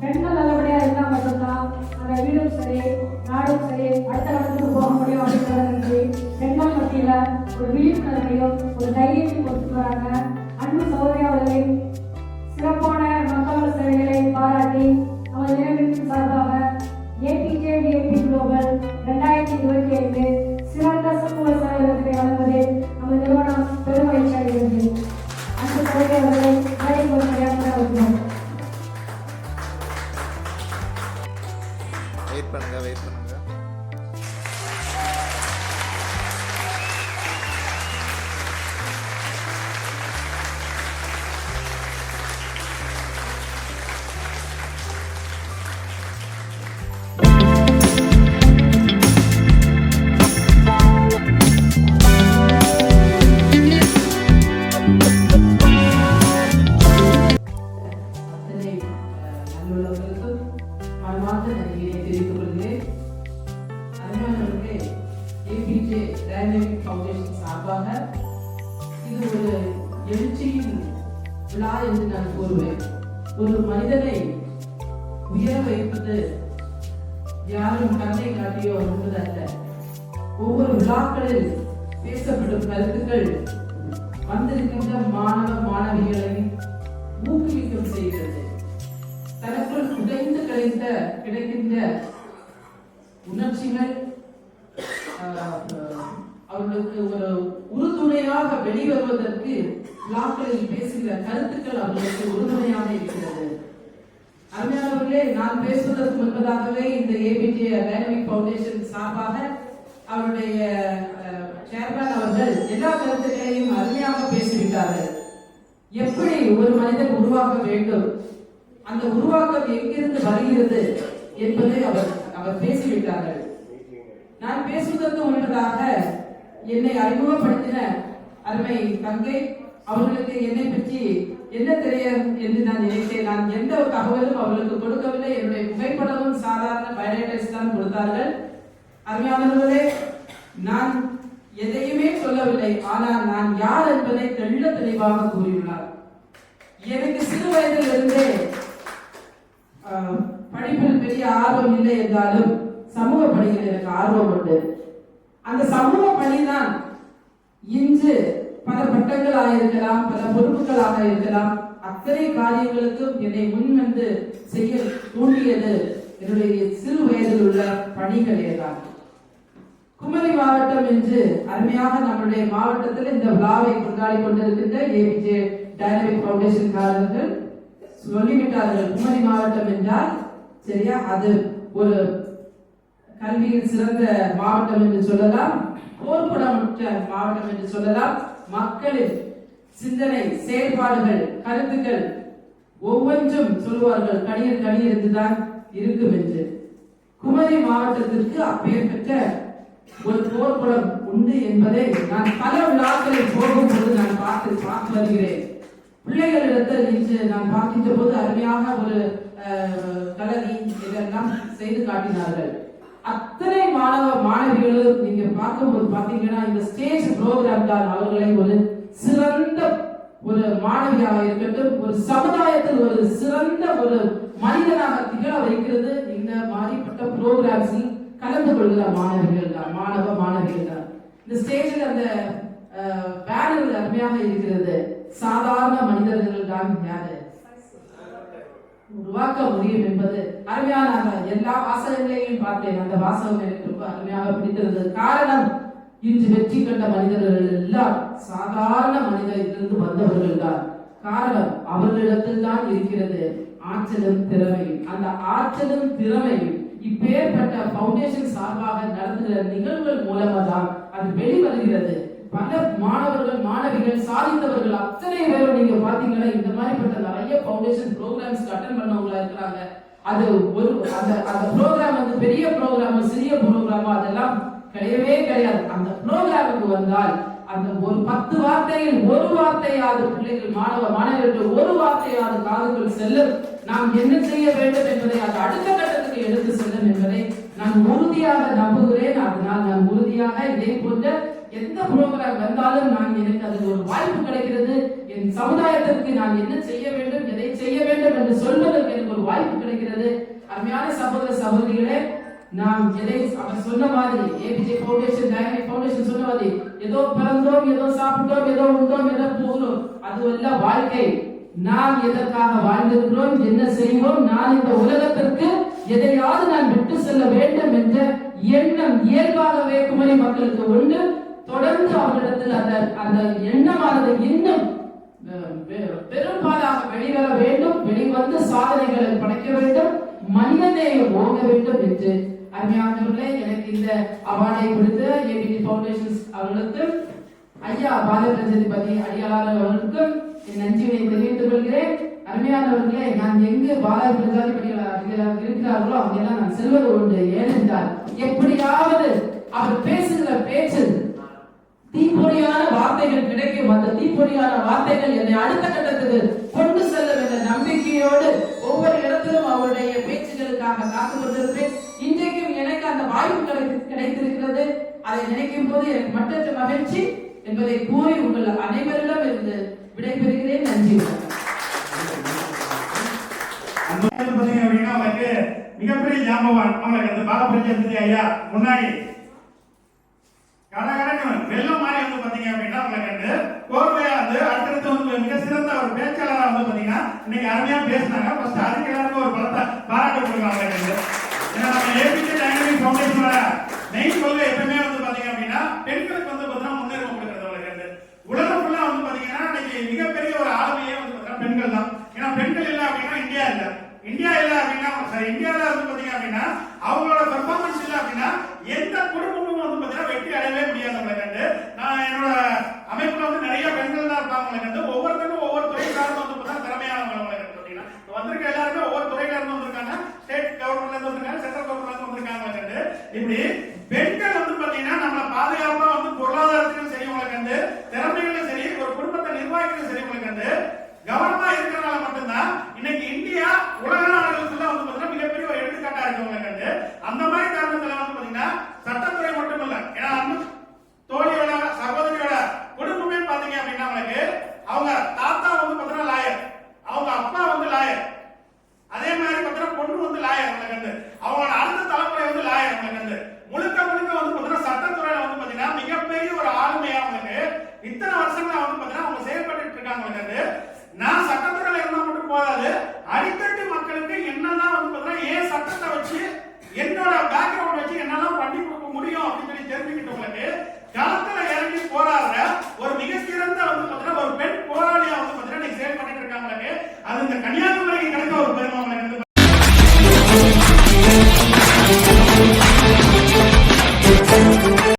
பெண்கள் நல்லபடியா இருந்தா மட்டும்தான் அந்த வீடும் சரி நாடும் சரி அடுத்த கடந்து போக முடியும் அப்படின்றத நினைச்சு பெண்கள் மத்தியில ஒரு விழிப்புணர்வையும் ஒரு தைரியத்தையும் கொடுத்து வராங்க. அன்பு சகோதரி அவர்களை சிறப்பான மக்கள் சேவைகளை பாராட்டி அவர் நினைவிற்கு சார்பாக APJDAP குளோபல் 2025 சிறந்த சமூக சேவைகளை வழங்குவதில் நமது நிறுவனம் பெருமகிழ்ச்சி அடைகிறது. அன்பு சகோதரி அவர்களை வேலைக்கு ஒரு முறையாக வருகிறோம். வெயிட் பண்ணுங்க. டைனமிக் ஃபவுண்டேஷன் சார்பாக இது ஒரு எழுச்சியின் விழா என்று நான் கூறுவேன். ஒரு மனிதனை உயர வைப்பது யாரும் கண்ணை காட்டியோ என்பதல்ல. ஒவ்வொரு விழாக்களில் பேசப்படும் கருத்துக்கள் வந்திருக்கின்ற மாணவ மாணவிகளை ஊக்குவிக்கும் செய்கிறது. தனக்குள் உடைந்து கிடைக்கின்ற உணர்ச்சிகள் அவர்களுக்கு ஒரு உறுதுணையாக வெளிவருவதற்கு விழாக்களில் பேசுகிற கருத்துக்கள் அவர்களுக்கு உறுதுணையாக இருக்கிறது. அருமையானவர்களே, நான் பேசுவதற்கு முன்பதாகவே இந்த APJ டைனமிக் ஃபவுண்டேஷன் சார்பாக அவருடைய சேர்மன் அவர்கள் எல்லா கருத்துக்களையும் அருமையாக பேசிவிட்டார்கள். எப்படி ஒரு மனிதன் உருவாக்க வேண்டும், அந்த உருவாக்கம் எங்கிருந்து வருகிறது என்பதை அவர் பேசிவிட்டார்கள். நான் பேசுவதற்கு முன்பதாக என்னை அறிமுகப்படுத்தின அருமை தங்கை அவர்களுக்கு என்னை பற்றி என்ன தெரியும் என்று நான் நினைத்தேன். நான் எந்த ஒரு தகவலும் அவர்களுக்கு கொடுக்கவில்லை. என்னுடைய புகைப்படமும் சாதாரண பயோடேட்டாஸ் தான் கொடுத்தார்கள். அருமையானவர்களே, நான் எதையுமே சொல்லவில்லை. ஆனால் நான் யார் என்பதை தெள்ள தெளிவாக கூறியுள்ளார். எனக்கு சிறு வயதில் இருந்தே படிப்பில் பெரிய ஆர்வம் இல்லை என்றாலும் சமூக பணிகள் எனக்கு ஆர்வம் உண்டு. அந்த சமூக பணிதான் இன்று பல பட்டங்களாக இருக்கலாம், பல பொறுப்புகளாக இருக்கலாம், அத்தனை காரியங்களுக்கும் என்னை முன் வந்து செய்ய தூண்டியது என்னுடைய சிறு வயதில் உள்ள பணிகளேதான். குமரி மாவட்டம் என்று அருமையாக நம்முடைய மாவட்டத்தில் இந்த விழாவை கொண்டாடி கொண்டிருக்கின்ற APJ டைனமிக் ஃபவுண்டேஷன் காரர்கள் சொல்லிவிட்டார்கள். குமரி மாவட்டம் என்றால் சரியா, அது ஒரு கல்வியில் சிறந்த மாவட்டம் என்று சொல்லலாம், போர்க்குணமற்ற மாவட்டம் என்று சொல்லலாம். மக்களின் சிந்தனை, செயல்பாடுகள், கருத்துக்கள் ஒவ்வொன்றும் சொல்லுவார்கள் கணியர் என்றுதான் இருக்கும் என்று. குமரி மாவட்டத்திற்கு அப்பெயர் பெற்ற ஒரு போர்க்குளம் உண்டு என்பதை நான் பல விழாக்களில் போகும்போது நான் பார்த்து வருகிறேன். பிள்ளைகளிடத்தில் இன்று நான் பார்க்கின்ற போது அருமையாக ஒரு கலரி இதெல்லாம் செய்து காட்டினார்கள். அத்தனை மாணவ மாணவிகளும் நீங்க பார்க்கும்போது பாத்தீங்கன்னா இந்த ஸ்டேஜ் ப்ரோக்ராம் தான் அவர்களை ஒரு சிறந்த ஒரு மாணவியாக இருக்கட்டும், ஒரு சமுதாயத்தில் ஒரு சிறந்த ஒரு மனிதனாக திகழ வைக்கிறது. இந்த மாதிரிப்பட்ட ப்ரோக்ராம்ஸில் கலந்து கொள்கிற மாணவிகள் தான், மாணவ மாணவிகள் தான். இந்த ஸ்டேஜில் அந்த பேனர் அருமையாக இருக்கிறது. சாதாரண மனிதர்கள் தான் யாரு உருவாக்க முடியும் என்பது அருமையான எல்லா வாசகங்களையும் பார்த்தேன். அந்த வாசகம் எனக்கு ரொம்ப அருமையாக பிடித்திருந்தது. காரணம், இன்று வெற்றி கண்ட மனிதர்கள் எல்லாம் சாதாரண மனிதரிலிருந்து வந்தவர்கள் தான். காரணம், அவர்களிடத்தில் தான் இருக்கிறது ஆற்றலும் திறமையும். அந்த ஆற்றலும் திறமையும் இப்பேற்பட்ட பவுண்டேஷன் சார்பாக நடத்துகிற நிகழ்வுகள் மூலமா தான் அது வெளிவருகிறது. பல மாணவர்கள் மாணவிகள் சாதித்தவர்கள் அத்தனை பேரும் நீங்க பாத்தீங்கன்னா இந்த மாதிரிப்பட்ட நிறைய பவுண்டேஷன் ப்ரோக்ராம்ஸ் அட்டெண்ட் பண்ணவங்களா இருக்கிறாங்க. அது ஒரு அந்த ப்ரோக்ராம் வந்து பெரிய ப்ரோக்ராம் சிறிய ப்ரோக்ராம் அதெல்லாம் கிடையவே கிடையாது. அந்த ப்ரோக்ராமுக்கு வந்தால் அந்த ஒரு 10 வார்த்தையில் ஒரு வார்த்தையாவது பிள்ளைகள் மாணவர்கள் ஒரு வார்த்தையாவது காதுக்குள் செல்லும். நாம் என்ன செய்ய வேண்டும் என்பதை அது அடுத்த கட்டத்துக்கு எடுத்து செல்லும் என்பதை நான் உறுதியாக நம்புகிறேன். அதனால் நான் உறுதியாக இதே போன்ற எந்த ப்ரோக்ராம் வந்தாலும் எனக்கு அது ஒரு வாய்ப்பு கிடைக்கிறது. என் சமுதாயத்திற்கு நான் என்ன செய்ய வேண்டும், எதை செய்ய வேண்டும் என்று சொல்வதற்கு எனக்கு ஒரு வாய்ப்பு கிடைக்கிறது. அருமையான சகோதர சகோதரிகளே, நாம் எதை அவர் சொன்ன மாதிரி ஏபிஜே ஃபவுண்டேஷன் டைனமிக் ஃபவுண்டேஷன் சொன்ன மாதிரி ஏதோ பிறந்தோம், ஏதோ சாப்பிட்டோம், ஏதோ உண்டோம், ஏதோ போகிறோம், அதுவல்ல வாழ்க்கை. நாம் எதற்காக வாழ்ந்திருக்கிறோம், என்ன செய்வோம், நான் இந்த உலகத்திற்கு எதையாவது நான் விட்டு செல்ல வேண்டும் என்ற எண்ணம் இயல்பாகவே குமரி மக்களுக்கு உண்டு. தொடர்ந்து அவர்களிடத்தில் அந்த எண்ணமானது இன்னும் பெரும்பாலாக வெளிவர வேண்டும், வெளிவந்து சாதனைகளை படைக்க வேண்டும், மனிதநேயம் ஓங்க வேண்டும் என்று அருமையானவர்களே, எனக்கு இந்த அவார்டை கொடுத்த ஏபிடி ஃபவுண்டேஷன் அவர்களுக்கு, ஐயா பாலபிரஜதிபதி அடியாளர் அவர்களுக்கும் என் நன்றியை தெரிவித்துக் கொள்கிறேன். அருமையானவர்களே, நான் எங்கு பாலபிரஜாதிபதிகள் இருக்கிறார்களோ அங்கெல்லாம் நான் செல்வது உண்டு. ஏனென்றால் எப்படியாவது அவர் பேசுகிற பேச்சு தீப்பொறியான வார்த்தைகள் கிடைக்கும். அந்த தீப்பொறியான வார்த்தைகள் என்னை அடுத்த கட்டத்துக்கு கொண்டு செல்லும் என்ற நம்பிக்கையோடு ஒவ்வொரு இடத்திலும் அவருடைய பேச்சுகளுக்காக காத்து கொண்டிருப்பேன். இன்றைக்கும் எனக்கு அந்த வாய்ப்பு கிடைத்திருக்கிறது. அதை நினைக்கும் போது எனக்கு மற்றற்ற மகிழ்ச்சி என்பதை கூறி உங்கள் அனைவரிடம் இருந்து விடைபெறுகிறேன். நன்றி. மிகப்பெரிய ஜாம்பவான் அவங்களுக்கு அந்த பாலபிரஜாபதி ஐயா முன்னாடி வெள்ளம் மாதிரி வந்து பாத்தீங்க அப்படின்னா உங்களுக்கு கோர்வையா வந்து அடுத்தடுத்து வந்து மிக சிறந்த ஒரு பேச்சாளராக வந்து பாத்தீங்கன்னா இன்னைக்கு அருமையா பேசினாங்க. ஃபர்ஸ்ட் அதுக்கு எல்லாருக்கும் ஒரு பலத்தை பாராட்டு கொடுக்கலாம். ஏன்னா நம்ம ஏபிஜே டைனமிக் ஃபவுண்டேஷனோட மெயின் கொள்கை எப்பவுமே வந்து பாத்தீங்க அப்படின்னா பெண்களுக்கு வந்து பாத்தீங்கன்னா முன்னுரிமை கொடுக்கறது உங்களுக்கு உலகம் ஃபுல்லா வந்து பாத்தீங்கன்னா இன்னைக்கு மிகப்பெரிய ஒரு ஆளுமையே வந்து பாத்தீங்கன்னா பெண்கள் தான். ஏன்னா பெண்கள் இல்லை அப்படின்னா இந்தியா இல்லை, இந்தியா இல்ல அப்படின்னா இந்தியாவில வந்து பாத்தீங்க அப்படின்னா அவங்களோட பெர்ஃபார்மன்ஸ் இல்ல அப்படின்னா எந்த குடும்பமும் வந்து பாத்தீங்கன்னா வெற்றி அடையவே முடியாது. உங்களுக்கு நான் என்னோட அமைப்புல வந்து நிறைய பெண்கள் தான் இருப்பாங்க. உங்களுக்கு ஒவ்வொருத்தருக்கும் ஒவ்வொரு துறைக்காரரும் வந்து பார்த்தா திறமையானவங்க. உங்களுக்கு பாத்தீங்கன்னா வந்திருக்க எல்லாருமே ஒவ்வொரு துறையில இருந்து வந்திருக்காங்க. ஸ்டேட் கவர்மெண்ட்ல இருந்து வந்திருக்காங்க, சென்ட்ரல் கவர்மெண்ட்ல இருந்து வந்திருக்காங்க. இப்படி பெண்கள் வந்து பாத்தீங்கன்னா நம்மள பாதுகாப்பா வந்து பொருளாதாரத்திலும் சரி, உங்களுக்கு திறமைகளும் சரி, ஒரு குடும்பத்தை நிர்வாகிகளும் சரி, உங்களுக்கு கவனமா இருக்கிறனால மட்டும்தான் இன்னைக்கு